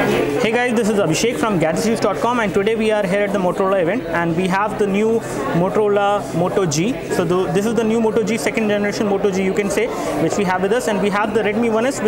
Hey guys, this is Abhishek from GadgetsReviews.com, and today we are here at the Motorola event and we have the new Motorola Moto G. So this is the new Moto G, second generation Moto G you can say, which we have with us, and we have the Redmi 1S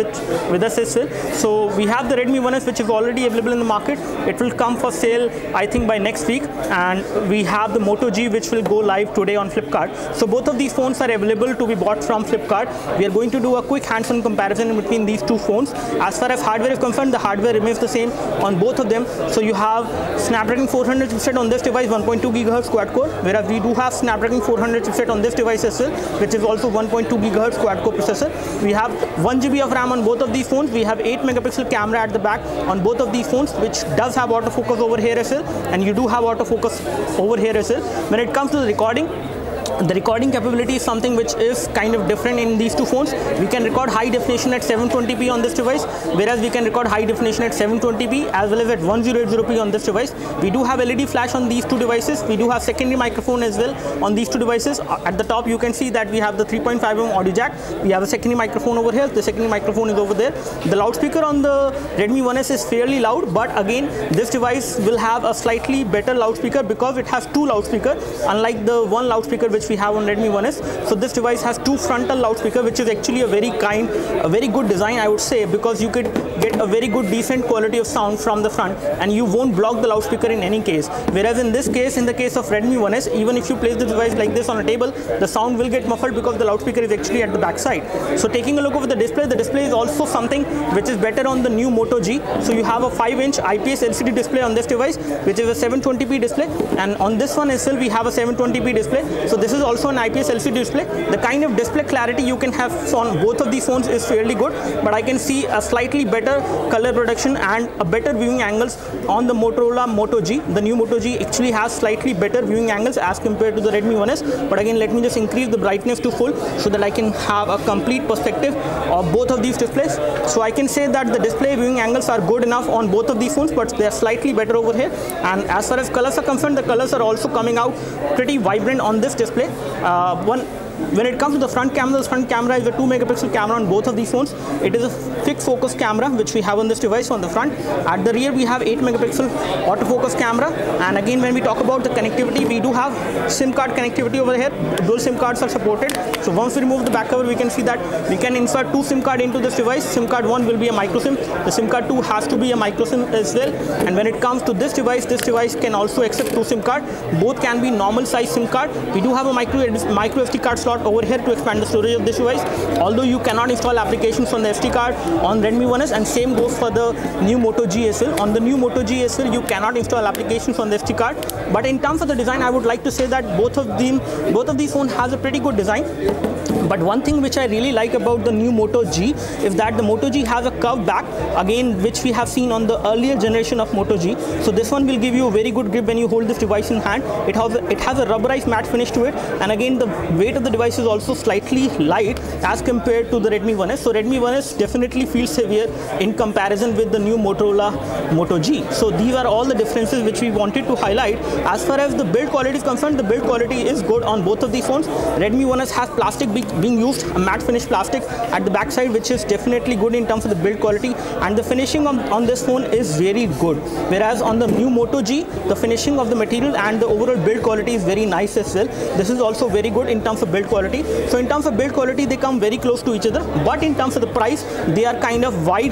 with us as well. So we have the Redmi 1S which is already available in the market. It will come for sale I think by next week, and we have the Moto G which will go live today on Flipkart. So both of these phones are available to be bought from Flipkart. We are going to do a quick hands-on comparison between these two phones. As far as hardware is concerned, the hardware remains the same on both of them. So you have Snapdragon 400 chipset on this device, 1.2 GHz quad core, whereas we do have Snapdragon 400 chipset on this device as well, which is also 1.2 GHz quad core processor. We have 1 GB of RAM on both of these phones. We have 8 megapixel camera at the back on both of these phones, which does have autofocus over here as well, and you do have autofocus over here as well. When it comes to the recording capability is something which is kind of different in these two phones. We can record high definition at 720p on this device, whereas we can record high definition at 720p as well as at 1080p on this device. We do have LED flash on these two devices. We do have secondary microphone as well on these two devices. At the top you can see that we have the 3.5mm audio jack. We have a secondary microphone over here. The secondary microphone is over there. The loudspeaker on the Redmi 1S is fairly loud, but again this device will have a slightly better loudspeaker because it has two loudspeakers, unlike the one loudspeaker which we have on Redmi 1S. So this device has two frontal loudspeaker, which is actually a very good design, I would say, because you could get a very good decent quality of sound from the front and you won't block the loudspeaker in any case. Whereas in this case, in the case of Redmi 1S, even if you place the device like this on a table, the sound will get muffled because the loudspeaker is actually at the back side. So taking a look over the display is also something which is better on the new Moto G. So you have a 5-inch IPS LCD display on this device, which is a 720p display, and on this one as well we have a 720p display. So this is also an IPS LCD display. The kind of display clarity you can have on both of these phones is fairly good, but I can see a slightly better color production and a better viewing angles on the Motorola Moto G. The new Moto G actually has slightly better viewing angles as compared to the Redmi 1S, but again let me just increase the brightness to full so that I can have a complete perspective of both of these displays. So I can say that the display viewing angles are good enough on both of these phones, but they are slightly better over here. And as far as colors are concerned, the colors are also coming out pretty vibrant on this display. When it comes to the front camera is a 2 megapixel camera on both of these phones. It is a fixed focus camera which we have on this device on the front. At the rear we have 8 megapixel autofocus camera, and again when we talk about the connectivity, we do have SIM card connectivity over here. Dual SIM cards are supported. So once we remove the back cover, we can see that we can insert two SIM card into this device. SIM card 1 will be a micro SIM. The SIM card 2 has to be a micro SIM as well. And when it comes to this device can also accept two SIM card. Both can be normal size SIM card. We do have a micro SD card slot over here to expand the storage of this device, although you cannot install applications on the SD card on Redmi 1S, and same goes for the new Moto G as well. On the new Moto G as well, you cannot install applications on the SD card. But in terms of the design, I would like to say that both of these phones has a pretty good design. But one thing which I really like about the new Moto G is that the Moto G has a curved back, again which we have seen on the earlier generation of Moto G. So this one will give you a very good grip when you hold this device in hand. It has a rubberized matte finish to it, and again the weight of the device is also slightly light as compared to the Redmi 1S. So Redmi 1S definitely feels heavier in comparison with the new Motorola Moto G. So these are all the differences which we wanted to highlight. As far as the build quality is concerned, the build quality is good on both of these phones. Redmi 1S has plastic being used, a matte finish plastic at the back side, which is definitely good in terms of the build quality, and the finishing on this phone is very good. Whereas on the new Moto G, the finishing of the material and the overall build quality is very nice as well. This is also very good in terms of build quality. So in terms of build quality, they come very close to each other, but in terms of the price, they are kind of wide.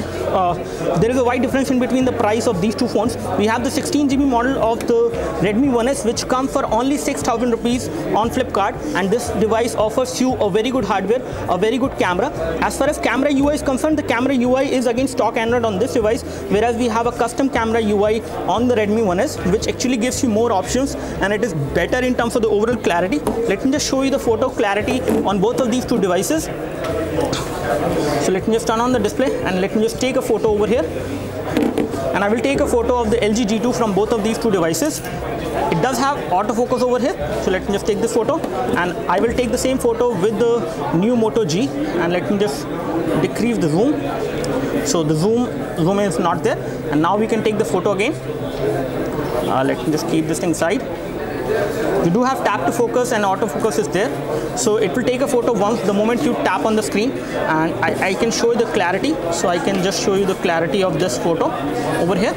There is a wide difference in between the price of these two phones. We have the 16 GB model of the Redmi 1S, which comes for only 6,000 rupees on Flipkart, and this device offers you a very good hardware, a very good camera. As far as camera UI is concerned, the camera UI is again stock Android on this device, whereas we have a custom camera UI on the Redmi 1S, which actually gives you more options and it is better in terms of the overall clarity. Let me just show you the photo clarity on both of these two devices. So let me just turn on the display and let me just take a photo over here, and I will take a photo of the LG G2 from both of these two devices. It does have autofocus over here, so let me just take this photo, and I will take the same photo with the new Moto G, and let me just decrease the zoom. So the zoom is not there, and now we can take the photo again. Let me just keep this thing side. You do have tap to focus and autofocus is there. So it will take a photo once the moment you tap on the screen, and I can show you the clarity. So I can just show you the clarity of this photo over here.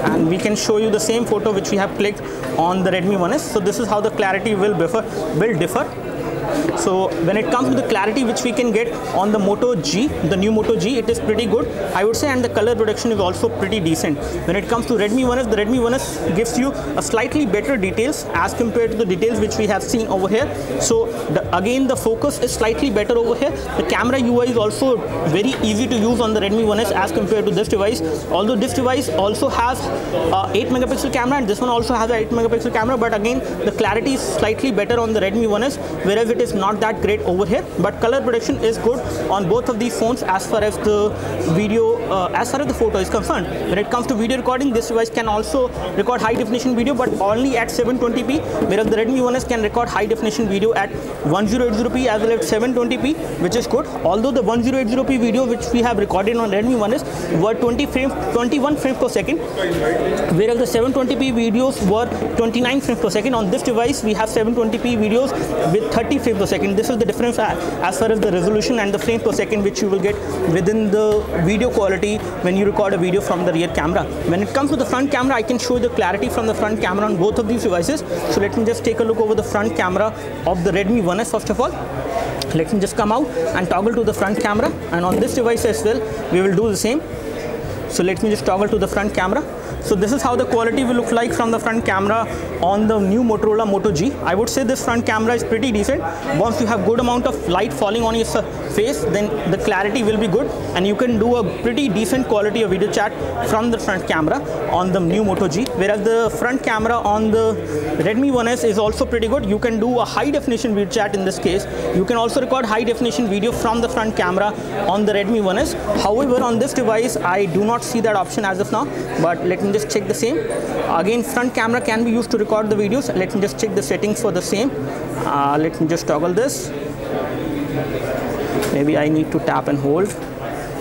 And we can show you the same photo which we have clicked on the Redmi 1S. So this is how the clarity will differ. So when it comes to the clarity which we can get on the Moto G, the new Moto G, it is pretty good, I would say, and the color reduction is also pretty decent. When it comes to Redmi 1S, the Redmi 1S gives you a slightly better details as compared to the details which we have seen over here. So again, the focus is slightly better over here. The camera UI is also very easy to use on the Redmi 1S as compared to this device. Although this device also has 8 megapixel camera, and this one also has an 8 megapixel camera, but again the clarity is slightly better on the Redmi 1S, whereas it is not that great over here. But color production is good on both of these phones as far as the video, as far as the photo is concerned. When it comes to video recording, this device can also record high definition video, but only at 720p, whereas the Redmi 1S can record high definition video at 1080p as well as 720p, which is good. Although the 1080p video which we have recorded on Redmi 1S were 21 frames per second, whereas the 720p videos were 29 frames per second. On this device, we have 720p videos with 30 frames per second. This is the difference as far as the resolution and the frames per second which you will get within the video quality when you record a video from the rear camera. When it comes to the front camera, I can show you the clarity from the front camera on both of these devices. So let me just take a look over the front camera of the Redmi 1S first of all. Let me just come out and toggle to the front camera, and on this device as well we will do the same. So let me just toggle to the front camera. So this is how the quality will look like from the front camera on the new Motorola Moto G. I would say this front camera is pretty decent. Once you have good amount of light falling on your face, then the clarity will be good, and you can do a pretty decent quality of video chat from the front camera on the new Moto G. Whereas the front camera on the Redmi 1S is also pretty good. You can do a high definition video chat in this case. You can also record high definition video from the front camera on the Redmi 1S. However, on this device, I do not see that option as of now, but let me just check the same. Again, front camera can be used to record the videos. Let me just check the settings for the same. Let me just toggle this. Maybe I need to tap and hold.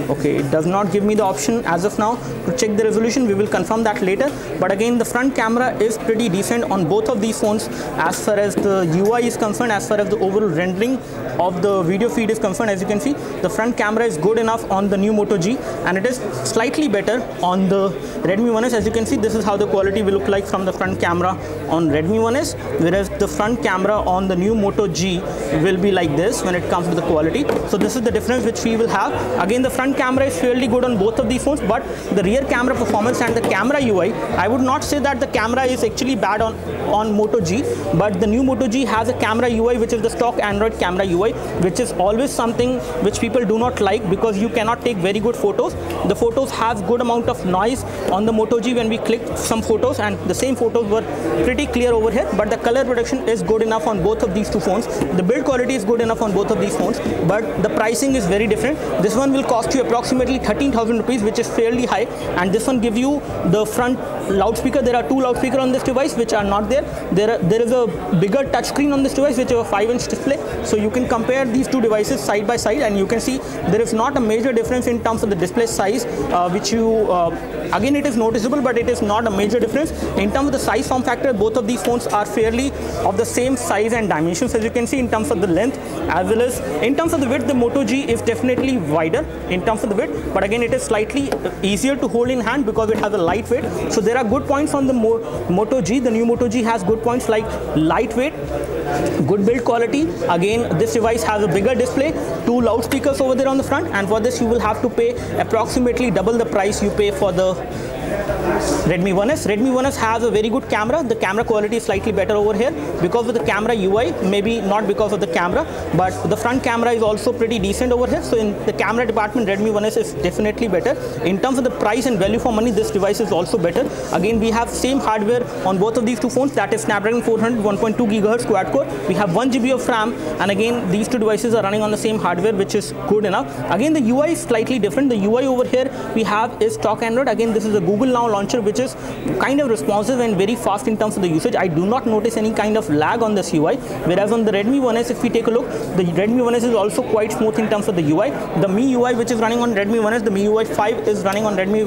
Okay, it does not give me the option as of now to check the resolution. We will confirm that later. But again, the front camera is pretty decent on both of these phones as far as the UI is concerned, as far as the overall rendering of the video feed is concerned. As you can see, the front camera is good enough on the new Moto G, and it is slightly better on the Redmi 1S. As you can see, this is how the quality will look like from the front camera on Redmi 1S, whereas the front camera on the new Moto G will be like this when it comes to the quality. So this is the difference which we will have. Again, the front camera is fairly good on both of these phones, but the rear camera performance and the camera UI, I would not say that the camera is actually bad on Moto G, but the new Moto G has a camera UI which is the stock Android camera UI, which is always something which people do not like because you cannot take very good photos. The photos have good amount of noise on the Moto G when we click some photos, and the same photos were pretty clear over here, but the color reduction is good enough on both of these two phones. The build quality is good enough on both of these phones, but the pricing is very different. This one will cost you approximately 13,000 rupees, which is fairly high, and this one gives you the front loudspeaker. There are two loudspeakers on this device which are not there. There is a bigger touchscreen on this device which is a 5-inch display, so you can compare these two devices side by side, and you can see there is not a major difference in terms of the display size, which you again, it is noticeable, but it is not a major difference. In terms of the size form factor, both of these phones are fairly of the same size and dimensions, as you can see, in terms of the length as well as in terms of the width. The Moto G is definitely wider in terms of the width, but again, it is slightly easier to hold in hand because it has a lightweight. So there are good points on the Moto G. The new Moto G has good points like lightweight, good build quality. Again, this device has a bigger display, two loudspeakers over there on the front, and for this you will have to pay approximately double the price you pay for the Redmi 1S. Redmi 1S has a very good camera. The camera quality is slightly better over here because of the camera UI, maybe not because of the camera, but the front camera is also pretty decent over here. So in the camera department, Redmi 1S is definitely better. In terms of the price and value for money, this device is also better. Again, we have same hardware on both of these two phones, that is Snapdragon 400 1.2 GHz quad core. We have 1 GB of RAM, and again, these two devices are running on the same hardware, which is good enough. Again, the UI is slightly different. The UI over here we have is stock Android. Again, this is a Google Google Now launcher, which is kind of responsive and very fast in terms of the usage. I do not notice any kind of lag on this UI, whereas on the Redmi 1S, if we take a look, the Redmi 1S is also quite smooth in terms of the UI. The MIUI, which is running on Redmi 1S, the MIUI 5 is running on Redmi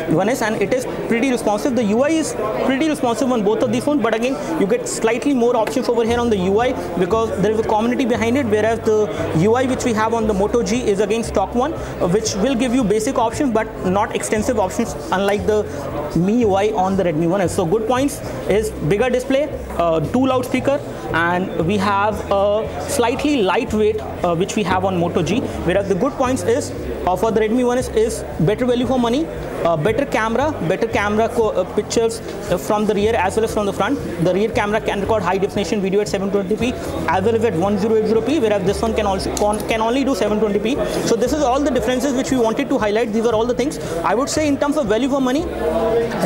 1S, and it is pretty responsive. The UI is pretty responsive on both of these phones, but again, you get slightly more options over here on the UI because there is a community behind it, whereas the UI which we have on the Moto G is again stock one, which will give you basic options but not extensive options, unlike the MIUI on the Redmi 1S. So good points is bigger display, 2 loudspeaker, and we have a slightly lightweight which we have on Moto G, whereas the good points is for the Redmi 1S is better value for money, better camera pictures from the rear as well as from the front. The rear camera can record high definition video at 720p as well as at 1080p, whereas this one can only do 720p. So this is all the differences which we wanted to highlight. These are all the things. I would say in terms of value for money,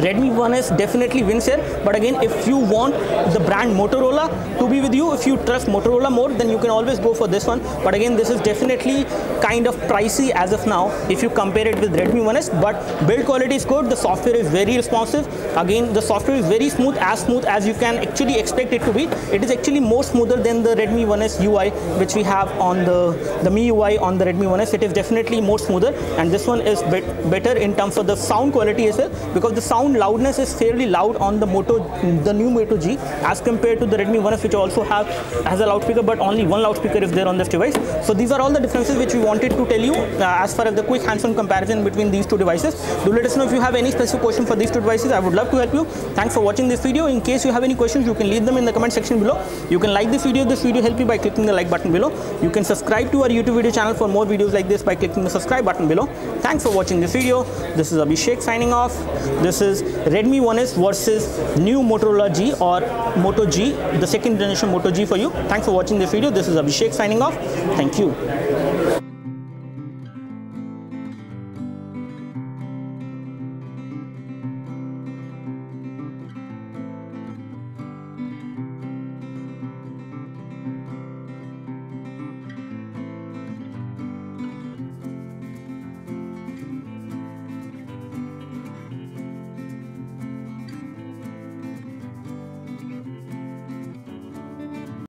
Redmi 1S definitely wins here. But again, if you want the brand Motorola to be with you, if you trust Motorola more, then you can always go for this one. But again, this is definitely kind of pricey as of now if you compare it with Redmi 1S, but build quality is good. The software is very responsive. Again, the software is very smooth as you can actually expect it to be. It is actually more smoother than the Redmi 1S UI which we have on the MIUI on the Redmi 1S. It is definitely more smoother, and this one is better in terms of the sound quality as well, because the sound loudness is fairly loud on the new Moto G as compared to the Redmi 1S, which also has a loudspeaker, but only one loudspeaker is there on this device. So these are all the differences which we wanted to tell you as far as the quick hands-on comparison between these two devices. Do let us know if you have any specific question for these two devices. I would love to help you. Thanks for watching this video. In case you have any questions, you can leave them in the comment section below. You can like this video. This video help you by clicking the like button below. You can subscribe to our YouTube video channel for more videos like this by clicking the subscribe button below. Thanks for watching this video. This is Abhishek signing off. This is Redmi 1S versus new Motorola G or Moto G, the second generation Moto G for you. Thanks for watching this video. This is Abhishek signing off. Thank you.